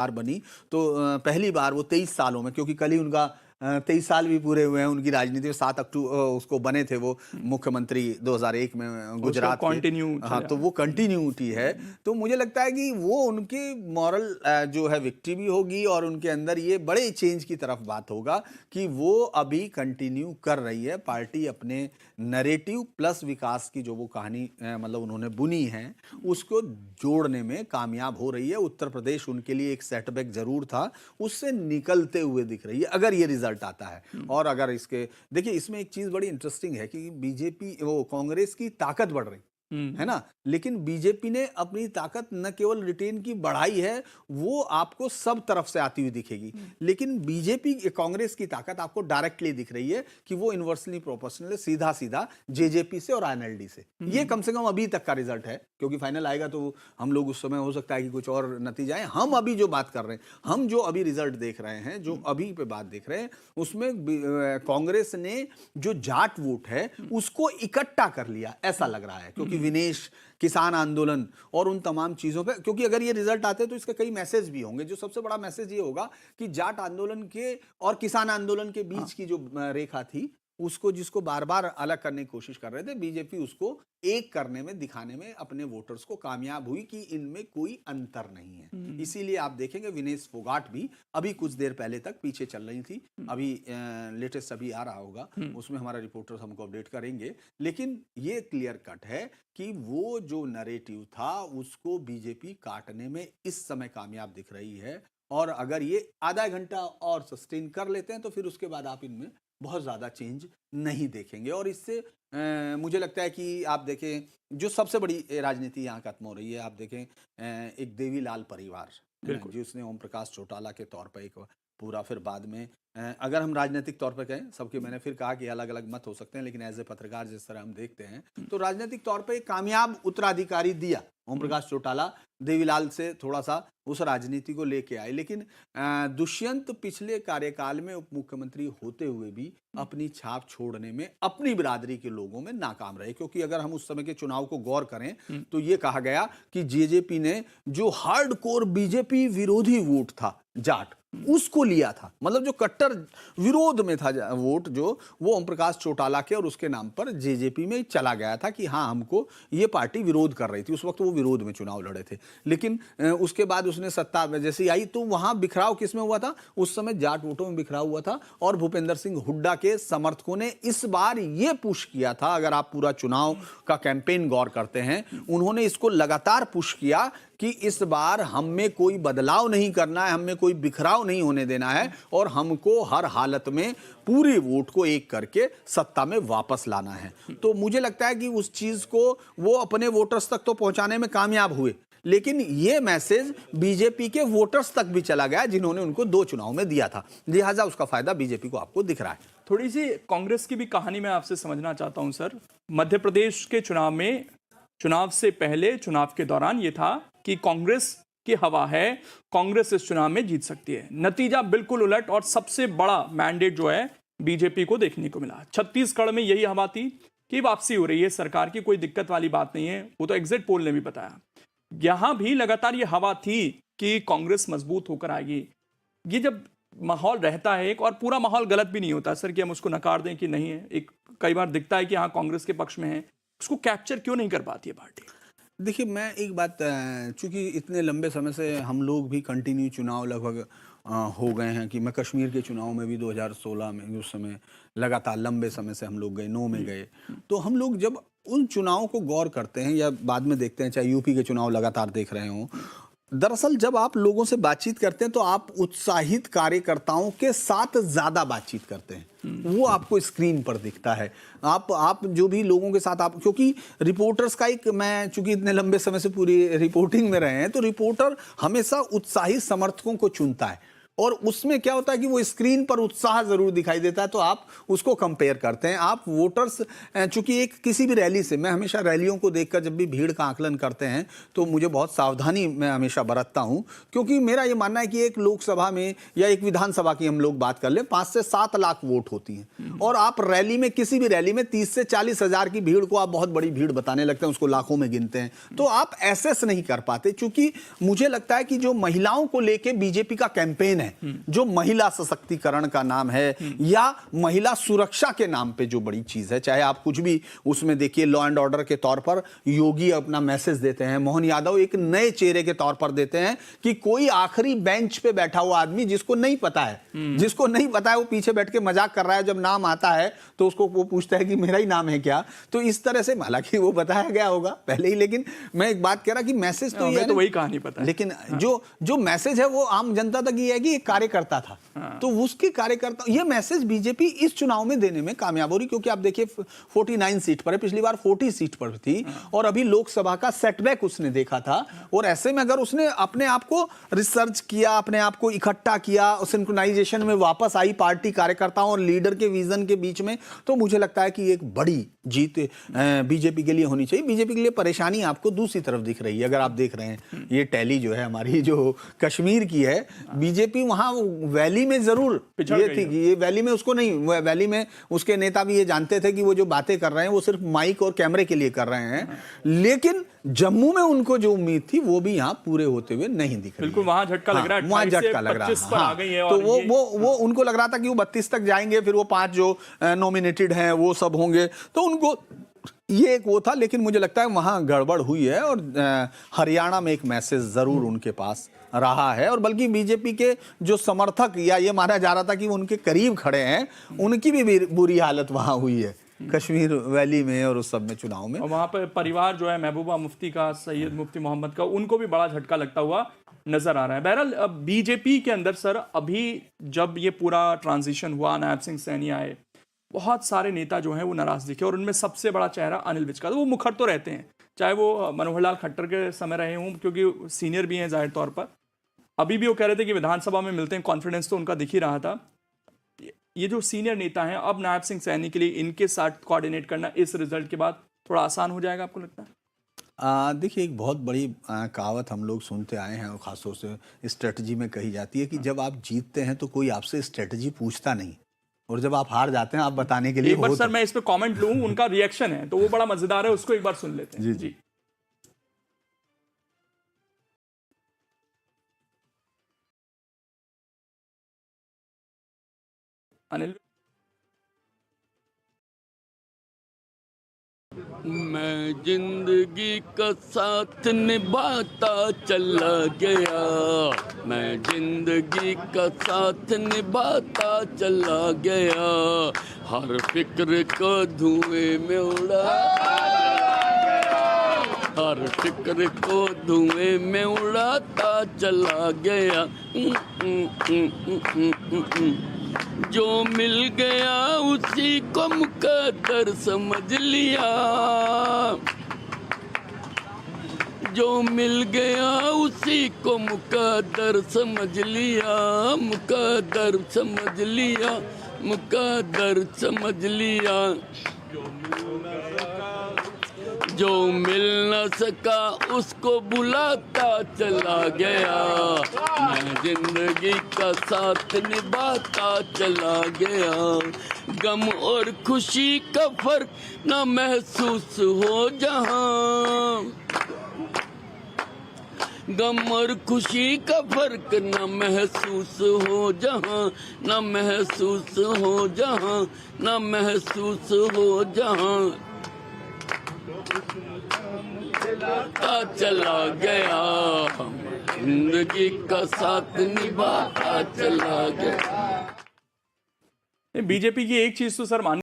बनी तो पहली बार वो 23 सालों में, क्योंकि कल ही उनका 23 साल भी पूरे हुए हैं उनकी राजनीति में। 7 अक्टूबर उसको बने थे वो मुख्यमंत्री 2001 में गुजरात के। हाँ, तो वो कंटिन्यूटी है। तो मुझे लगता है कि वो उनकी मॉरल जो है विक्ट्री भी होगी और उनके अंदर ये बड़े चेंज की तरफ बात होगा कि वो अभी कंटिन्यू कर रही है पार्टी अपने नरेटिव प्लस विकास की जो वो कहानी मतलब उन्होंने बुनी है उसको जोड़ने में कामयाब हो रही है। उत्तर प्रदेश उनके लिए एक सेटबैक जरूर था, उससे निकलते हुए दिख रही है अगर ये रिजल्ट आता है। और अगर इसके देखिए, इसमें एक चीज बड़ी इंटरेस्टिंग है कि बीजेपी वो कांग्रेस की ताकत बढ़ रही है ना, लेकिन बीजेपी ने अपनी ताकत न केवल रिटेन की बढ़ाई है, वो आपको सब तरफ से आती हुई दिखेगी। लेकिन बीजेपी कांग्रेस की ताकत आपको डायरेक्टली दिख रही है कि वो इनवर्सली प्रोपोर्शनल है, सीधा सीधा जेजेपी से और आईएनएलडी से। ये कम से कम अभी तक का रिजल्ट है, क्योंकि फाइनल आएगा तो हम लोग उस समय हो सकता है कि कुछ और नतीजा है। हम अभी जो बात कर रहे हैं, हम जो अभी रिजल्ट देख रहे हैं, जो अभी पे बात देख रहे हैं, उसमें कांग्रेस ने जो जाट वोट है उसको इकट्ठा कर लिया ऐसा लग रहा है, क्योंकि विनेश, किसान आंदोलन और उन तमाम चीजों पे, क्योंकि अगर ये रिजल्ट आते हैं तो इसके कई मैसेज भी होंगे। जो सबसे बड़ा मैसेज ये होगा कि जाट आंदोलन के और किसान आंदोलन के बीच की जो रेखा थी उसको, जिसको बार बार अलग करने की कोशिश कर रहे थे, बीजेपी उसको एक करने में, दिखाने में अपने वोटर्स को कामयाब हुई कि इनमें कोई अंतर नहीं है। इसीलिए आप देखेंगे विनेश फोगाट भी अभी कुछ देर पहले तक पीछे चल रही थी। अभी लेटेस्ट अभी आ रहा होगा, उसमें हमारा रिपोर्टर्स हमको अपडेट करेंगे। लेकिन ये क्लियर कट है कि वो जो नरेटिव था उसको बीजेपी काटने में इस समय कामयाब दिख रही है। और अगर ये आधा घंटा और सस्टेन कर लेते हैं तो फिर उसके बाद आप इनमें बहुत ज़्यादा चेंज नहीं देखेंगे। और इससे मुझे लगता है कि आप देखें जो सबसे बड़ी राजनीति यहाँ खत्म हो रही है, आप देखें एक देवीलाल परिवार जिसने ओम प्रकाश चौटाला के तौर पर एक पूरा, फिर बाद में अगर हम राजनीतिक तौर पर कहें, सबके मैंने फिर कहा कि अलग अलग मत हो सकते हैं, लेकिन एज ए पत्रकार जिस तरह हम देखते हैं तो राजनीतिक तौर पर एक कामयाब उत्तराधिकारी दिया ओम प्रकाश चौटाला। देवीलाल से थोड़ा सा उस राजनीति को लेके आए, लेकिन दुष्यंत पिछले कार्यकाल में उप मुख्यमंत्री होते हुए भी अपनी छाप छोड़ने में अपनी बिरादरी के लोगों में नाकाम रहे। क्योंकि अगर हम उस समय के चुनाव को गौर करें तो ये कहा गया कि जेजेपी ने जो हार्डकोर बीजेपी विरोधी वोट था जाट, उसको लिया था। मतलब जो कट्टर विरोध में था वोट, जो वो ओम प्रकाश चौटाला के और उसके नाम पर जेजेपी में चला गया था कि हाँ, हमको ये पार्टी विरोध कर रही थी। उस वक्त वो विरोध में चुनाव लड़े थे। लेकिन उसके बाद उसने सत्ता जैसी आई तो वहां बिखराव किस में हुआ था? उस समय जाट वोटों में बिखराव हुआ था। और भूपेंद्र सिंह हुड्डा के समर्थकों ने इस बार ये पुश किया था, अगर आप पूरा चुनाव का कैंपेन गौर करते हैं, उन्होंने इसको लगातार पुश किया कि इस बार हम में कोई बदलाव नहीं करना है, हमें कोई बिखराव नहीं होने देना है और हमको हर हालत में पूरे वोट को एक करके सत्ता में वापस लाना है। तो मुझे लगता है कि उस चीज को वो अपने वोटर्स तक तो पहुंचाने में कामयाब हुए, लेकिन ये मैसेज बीजेपी के वोटर्स तक भी चला गया जिन्होंने उनको 2 चुनाव में दिया था। लिहाजा उसका फायदा बीजेपी को आपको दिख रहा है। थोड़ी सी कांग्रेस की भी कहानी मैं आपसे समझना चाहता हूं सर। मध्य प्रदेश के चुनाव में, चुनाव से पहले, चुनाव के दौरान ये था कि कांग्रेस की हवा है, कांग्रेस इस चुनाव में जीत सकती है। नतीजा बिल्कुल उलट और सबसे बड़ा मैंडेट जो है बीजेपी को देखने को मिला। छत्तीसगढ़ में यही हवा थी कि वापसी हो रही है सरकार की, कोई दिक्कत वाली बात नहीं है, वो तो एग्जिट पोल ने भी बताया। यहां भी लगातार ये हवा थी कि कांग्रेस मजबूत होकर आएगी। ये जब माहौल रहता है एक, और पूरा माहौल गलत भी नहीं होता सर कि हम उसको नकार दें कि नहीं है, एक कई बार दिखता है कि हाँ कांग्रेस के पक्ष में है, उसको कैप्चर क्यों नहीं कर पाती है पार्टी? देखिए, मैं एक बात, चूंकि इतने लंबे समय से हम लोग भी कंटिन्यू चुनाव लगभग हो गए हैं कि मैं कश्मीर के चुनाव में भी 2016 में उस समय लगातार लंबे समय से हम लोग गए, 9 में गए। तो हम लोग जब उन चुनावों को गौर करते हैं या बाद में देखते हैं, चाहे यूपी के चुनाव लगातार देख रहे हों, दरअसल जब आप लोगों से बातचीत करते हैं तो आप उत्साहित कार्यकर्ताओं के साथ ज्यादा बातचीत करते हैं, वो आपको स्क्रीन पर दिखता है। आप जो भी लोगों के साथ आप, क्योंकि रिपोर्टर्स का एक, मैं चूंकि इतने लंबे समय से पूरी रिपोर्टिंग में रहे हैं, तो रिपोर्टर हमेशा उत्साहित समर्थकों को चुनता है। और उसमें क्या होता है कि वो स्क्रीन पर उत्साह जरूर दिखाई देता है, तो आप उसको कंपेयर करते हैं। आप वोटर्स, चूंकि एक किसी भी रैली से, मैं हमेशा रैलियों को देखकर जब भी भीड़ का आकलन करते हैं तो मुझे बहुत सावधानी मैं हमेशा बरतता हूं, क्योंकि मेरा ये मानना है कि एक लोकसभा में या एक विधानसभा की हम लोग बात कर ले, 5 से 7 लाख वोट होती हैं, और आप रैली में, किसी भी रैली में 30 से 40 हजार की भीड़ को आप बहुत बड़ी भीड़ बताने लगते हैं, उसको लाखों में गिनते हैं, तो आप एसेस नहीं कर पाते। क्योंकि मुझे लगता है कि जो महिलाओं को लेके बीजेपी का कैंपेन है, जो महिला सशक्तिकरण का नाम है या महिला सुरक्षा के नाम पे जो बड़ी चीज है, चाहे आप कुछ भी उसमें देखिए, लॉ एंड ऑर्डर के तौर पर योगी अपना मैसेज देते हैं, मोहन यादव एक नए चेहरे के तौर पर देते हैं कि कोई आखिरी बेंच पे बैठा हुआ आदमी जिसको नहीं पता है, वो पीछे बैठ के मजाक कर रहा है, जब नाम आता है तो उसको वो पूछता है कि मेरा ही नाम है क्या। तो इस तरह से, हालांकि वो बताया गया होगा पहले ही, लेकिन मैं एक बात कह रहा कि मैसेज तो ये, तो वही कहानी पता है, लेकिन जो मैसेज है वो आम जनता तक ये है कि एक कार्यकर्ता था, तो उसके कार्यकर्ता, ये मैसेज बीजेपी इस चुनाव में देने में कामयाब हो रही, क्योंकि आप देखिए 49 सीट पर है, पिछली बार 40 सीट पर थी, और अभी लोकसभा का सेटबैक उसने देखा था, और ऐसे में अगर उसने अपने आप को रिसर्च किया, अपने आप को इकट्ठा किया, सिंक्रोनाइजेशन में वापस आई पार्टी कार्यकर्ताओं और लीडर के विजन के बीच में, तो मुझे लगता है कि एक बड़ी जीत बीजेपी के लिए होनी चाहिए। बीजेपी के लिए परेशानी आपको दूसरी तरफ दिख रही है, अगर आप देख रहे हैं ये टैली जो है हमारी, जो कश्मीर की है, बीजेपी वहां वैली में जरूर ये थी कि ये वैली में उसको नहीं, वैली में उसके नेता भी ये जानते थे कि वो जो बातें कर रहे हैं वो सिर्फ माइक और कैमरे के लिए कर रहे हैं, लेकिन जम्मू में उनको जो उम्मीद थी वो भी यहाँ पूरे होते हुए नहीं दिख रही। बिल्कुल वहां झटका लग रहा है, वहां झटका लग रहा है, तो वो उनको लग रहा था कि वो 32 तक जाएंगे, फिर वो 5 जो नॉमिनेटेड हैं वो सब होंगे, तो उनको ये एक वो था, लेकिन मुझे लगता है वहां गड़बड़ हुई है, और हरियाणा में एक मैसेज जरूर उनके पास रहा है, और बल्कि बीजेपी के जो समर्थक, या ये माना जा रहा था कि वो उनके करीब खड़े हैं, उनकी भी बुरी हालत वहां हुई है कश्मीर वैली में और उस सब में, चुनाव में। और वहां पर परिवार जो है महबूबा मुफ्ती का, सैयद मुफ्ती मोहम्मद का, उनको भी बड़ा झटका लगता हुआ नजर आ रहा है। बहरहाल बीजेपी के अंदर सर, अभी जब ये पूरा ट्रांजिशन हुआ, नायब सिंह सैनी आए, बहुत सारे नेता जो हैं वो नाराज दिखे, और उनमें सबसे बड़ा चेहरा अनिल विज का। तो वो मुखर तो रहते हैं, चाहे वो मनोहर लाल खट्टर के समय रहे हों, क्योंकि सीनियर भी हैं जाहिर तौर पर। अभी भी वो कह रहे थे कि विधानसभा में मिलते हैं, कॉन्फिडेंस तो उनका दिख ही रहा था। ये जो सीनियर नेता हैं, अब नायब सिंह सैनी के लिए इनके साथ कोऑर्डिनेट करना इस रिजल्ट के बाद थोड़ा आसान हो जाएगा, आपको लगता है? देखिए, एक बहुत बड़ी कहावत हम लोग सुनते आए हैं, और खासतौर से स्ट्रेटजी में कही जाती है कि जब आप जीतते हैं तो कोई आपसे स्ट्रेटजी पूछता नहीं, और जब आप हार जाते हैं आप बताने के लिए। एक बार सर मैं इस पे कमेंट लूं, उनका रिएक्शन है तो वो बड़ा मजेदार है, उसको एक बार सुन लेते हैं। जी अनिल। मैं जिंदगी का साथ निभाता चला गया, मैं जिंदगी का साथ निभाता चला गया, हर फिक्र को धुएं में उड़ा, हर फिक्र को धुएं में उड़ाता चला गया। जो मिल गया उसी को मुकद्दर समझ लिया, जो मिल गया उसी को मुकद्दर समझ लिया, मुकद्दर समझ लिया, मुकद्दर समझ लिया। जो मिल न सका उसको बुलाता चला गया, मैं जिंदगी का साथ निभाता चला गया। गम और खुशी का फर्क न महसूस हो जहां, गम और खुशी का फर्क न महसूस हो जहां, न महसूस हो जहां, न महसूस हो जहां। चला गया, जिंदगी का साथ निभाता चला गया। बीजेपी की एक चीज तो सर मान